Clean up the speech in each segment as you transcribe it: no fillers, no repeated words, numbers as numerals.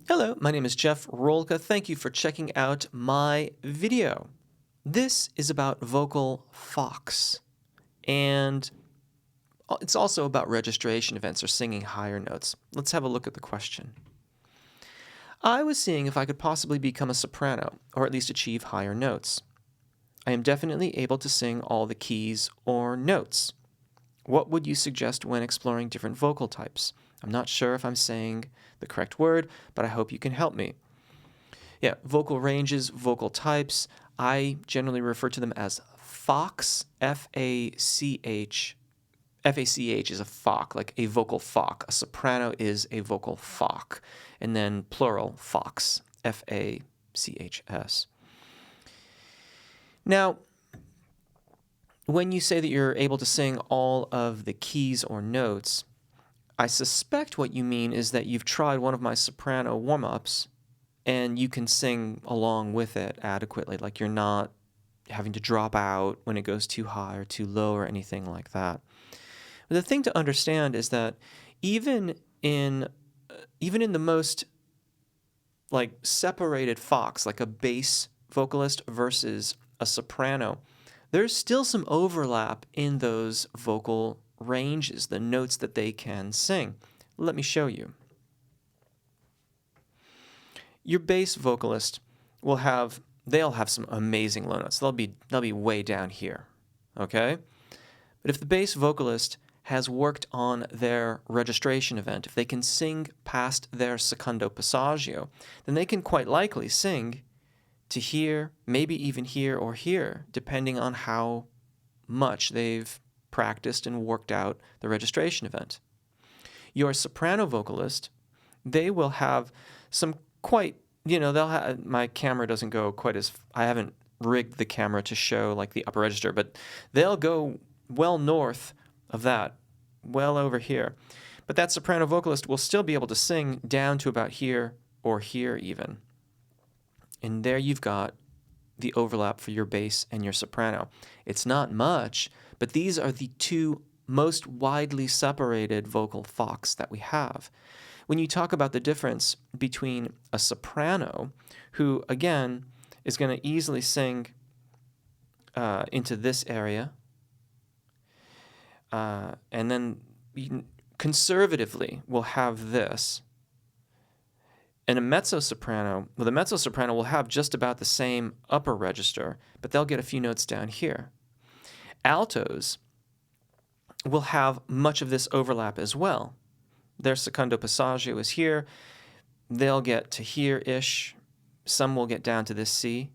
Hello, my name is Jeff Rolka. Thank you for checking out my video. This is about vocal fox, and it's also about registration events or singing higher notes. Let's have a look at the question. I was seeing if I could possibly become a soprano, or at least achieve higher notes. I am definitely able to sing all the keys or notes. What would you suggest when exploring different vocal types? I'm not sure if I'm saying the correct word, but I hope you can help me. Yeah, vocal ranges, vocal types. I generally refer to them as fox, F-A-C-H. F-A-C-H is a fock, like a vocal fock. A soprano is a vocal fock. And then plural, fox, F-A-C-H-S. Now, when you say that you're able to sing all of the keys or notes, I suspect what you mean is that you've tried one of my soprano warm-ups and you can sing along with it adequately, like you're not having to drop out when it goes too high or too low or anything like that. But the thing to understand is that even in the most like separated fox, like a bass vocalist versus a soprano, there's still some overlap in those vocal ranges, the notes that they can sing. Let me show you. Your bass vocalist they'll have some amazing low notes. They'll be way down here, okay? But if the bass vocalist has worked on their registration event, if they can sing past their secondo passaggio, then they can quite likely sing to here, maybe even here or here, depending on how much they've practiced and worked out the registration event. Your soprano vocalist, they will have some quite, my camera doesn't go quite as, I haven't rigged the camera to show like the upper register, but they'll go well north of that, well over here. But that soprano vocalist will still be able to sing down to about here or here even. And there you've got the overlap for your bass and your soprano. It's not much, but these are the two most widely separated vocal fox that we have. When you talk about the difference between a soprano, who again is going to easily sing into this area, and then conservatively will have this, and a mezzo-soprano, well, the mezzo-soprano will have just about the same upper register, but they'll get a few notes down here. Altos will have much of this overlap as well. Their secondo passaggio is here. They'll get to here-ish. Some will get down to this C.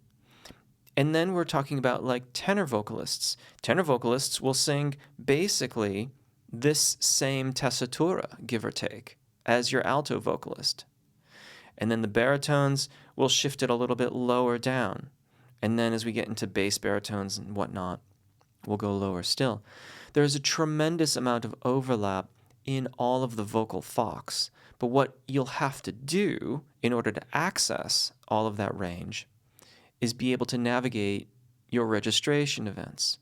And then we're talking about like tenor vocalists. Tenor vocalists will sing basically this same tessitura, give or take, as your alto vocalist. And then the baritones will shift it a little bit lower down. And then as we get into bass baritones and whatnot, we'll go lower still. There's a tremendous amount of overlap in all of the vocal fox. But what you'll have to do in order to access all of that range is be able to navigate your registration events.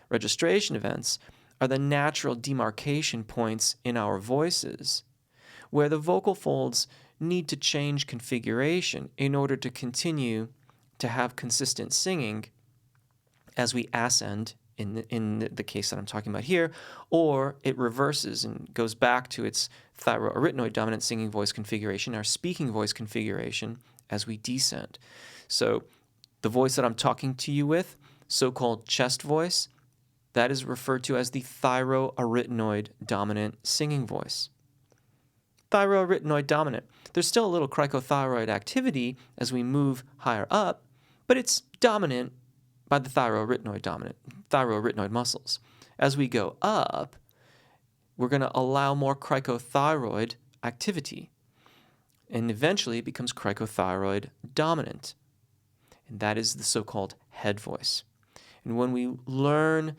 Registration events are the natural demarcation points in our voices where the vocal folds need to change configuration in order to continue to have consistent singing as we ascend in the case that I'm talking about here, or it reverses and goes back to its thyroarytenoid dominant singing voice configuration, our speaking voice configuration, as we descend. So the voice that I'm talking to you with, so-called chest voice, that is referred to as the thyroarytenoid dominant singing voice. Thyroarytenoid dominant. There's still a little cricothyroid activity as we move higher up, but it's dominant by the thyroarytenoid muscles. As we go up, we're going to allow more cricothyroid activity, and eventually it becomes cricothyroid dominant, and that is the so-called head voice. And when we learn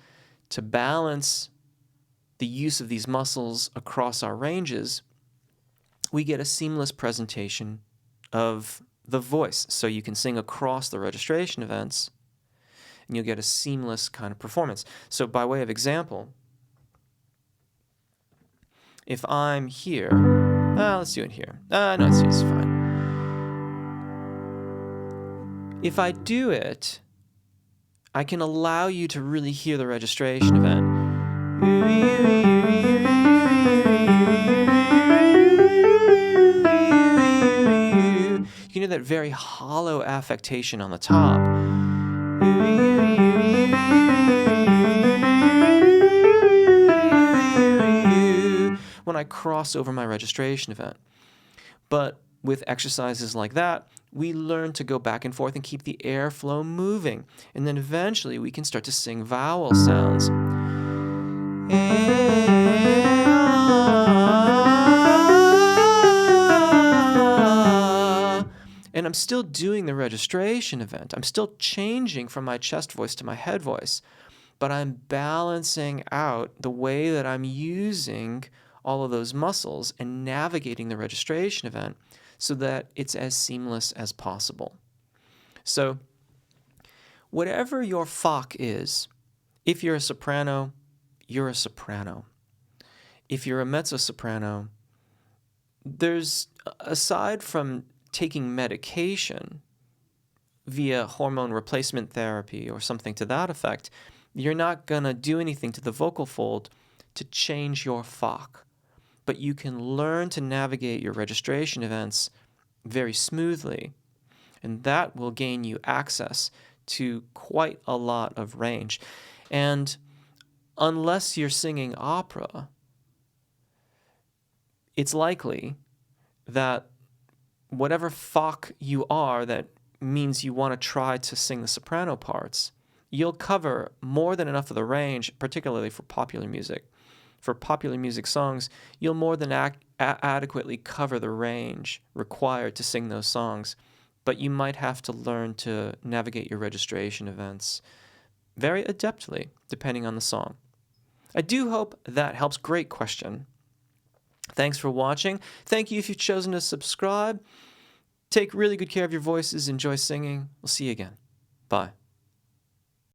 to balance the use of these muscles across our ranges, we get a seamless presentation of the voice. So you can sing across the registration events, and you'll get a seamless kind of performance. So by way of example, if I'm here, let's do it here. No, it's fine. If I do it, I can allow you to really hear the registration event. You can hear that very hollow affectation on the top. When I cross over my registration event. But with exercises like that, we learn to go back and forth and keep the airflow moving. And then eventually we can start to sing vowel sounds. And I'm still doing the registration event. I'm still changing from my chest voice to my head voice. But I'm balancing out the way that I'm using all of those muscles and navigating the registration event so that it's as seamless as possible. So whatever your FOC is, if you're a soprano, you're a soprano. If you're a mezzo-soprano, there's, aside from taking medication via hormone replacement therapy or something to that effect, you're not going to do anything to the vocal fold to change your FOC. But you can learn to navigate your registration events very smoothly, and that will gain you access to quite a lot of range. And unless you're singing opera, it's likely that whatever FOC you are, that means you want to try to sing the soprano parts, you'll cover more than enough of the range, particularly for popular music. For popular music songs, you'll more than adequately cover the range required to sing those songs, but you might have to learn to navigate your registration events very adeptly, depending on the song. I do hope that helps. Great question. Thanks for watching. Thank you if you've chosen to subscribe. Take really good care of your voices. Enjoy singing. We'll see you again. Bye.